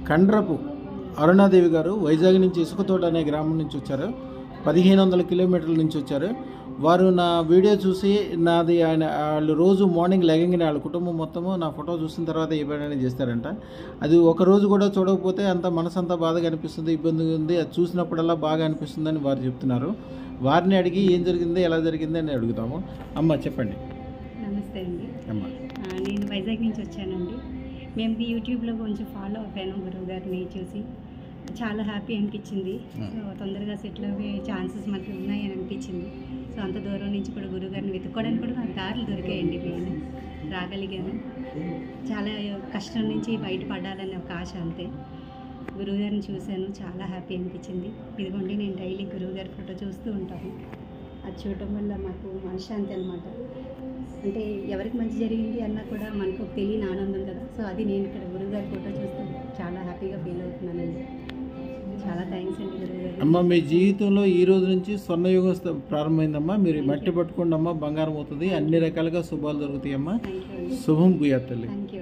కండ్రపు అరుణాదేవి గారు వైజాగ్ నుంచి ఇసుకతోట అనే గ్రామం నుంచి వచ్చారు. 1500 కిలోమీటర్ల నుంచి వచ్చారు. వారు నా వీడియో చూసి నాది వాళ్ళు రోజు మార్నింగ్ లెగంగానే వాళ్ళ కుటుంబం మొత్తము నా ఫోటో చూసిన తర్వాత ఏ పని చేస్తారంట. అది ఒక రోజు కూడా చూడకపోతే అంత మనసంతా బాధగా అనిపిస్తుంది, ఇబ్బంది ఉంది. అది చూసినప్పుడల్లా బాగా అనిపిస్తుందని వారు చెప్తున్నారు. వారిని అడిగి ఏం జరిగింది, ఎలా జరిగింది అని అడుగుతాము. అమ్మ చెప్పండి. నమస్తే అండి. అమ్మ నేను వైజాగ్ నుంచి వచ్చానండి. మేము యూట్యూబ్లో కొంచెం ఫాలో అయ్యాను గురువు గారిని చూసి. చాలా హ్యాపీ అనిపించింది. సో తొందరగా సెటిల్ అయ్యే ఛాన్సెస్ మనకి ఉన్నాయని అనిపించింది. సో అంత దూరం నుంచి కూడా గురువు గారిని వెతుక్కోవడానికి కూడా నాకు దారులు దొరికాయండి. నేను రాగలిగాను. చాలా కష్టం నుంచి బయటపడాలని ఒక ఆశ, అంతే. గురువుగారిని చూశాను, చాలా హ్యాపీ అనిపించింది. ఇదిగోండి, నేను డైలీ గురువుగారి ఫోటో చూస్తూ ఉంటాను. అది చూడటం వల్ల మాకు మనశ్శాంతి అనమాట. అంటే ఎవరికి మంచి జరిగింది అన్నా కూడా మనకు ఒక తెలియని ఆనందం కదా. సో అది నేను ఇక్కడ గురువుగారి ఫోటో చూస్తూ చాలా హ్యాపీగా ఫీల్ అవుతున్నానండి. చాలా థ్యాంక్స్ అండి గురువుగారు. అమ్మ, మీ జీవితంలో ఈ రోజు నుంచి స్వర్ణయుగం ప్రారంభమైందమ్మా. మీరు మట్టి పట్టుకోండి అమ్మా, బంగారం అవుతుంది. అన్ని రకాలుగా శుభాలు దొరుకుతాయి అమ్మా. శుభం భూయాత్ తల్లి. Thank you.